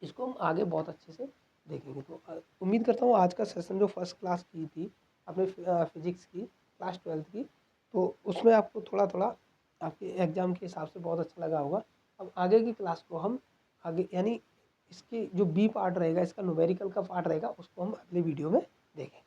इसको हम आगे बहुत अच्छे से देखेंगे। तो उम्मीद करता हूँ आज का सेशन जो फर्स्ट क्लास की थी आपने फिजिक्स की क्लास 12th की, तो उसमें आपको थोड़ा थोड़ा आपके एग्ज़ाम के हिसाब से बहुत अच्छा लगा होगा। अब आगे की क्लास को हम आगे यानी इसके जो बी पार्ट रहेगा, इसका न्यूमेरिकल का पार्ट रहेगा, उसको हम अगले वीडियो में देखेंगे।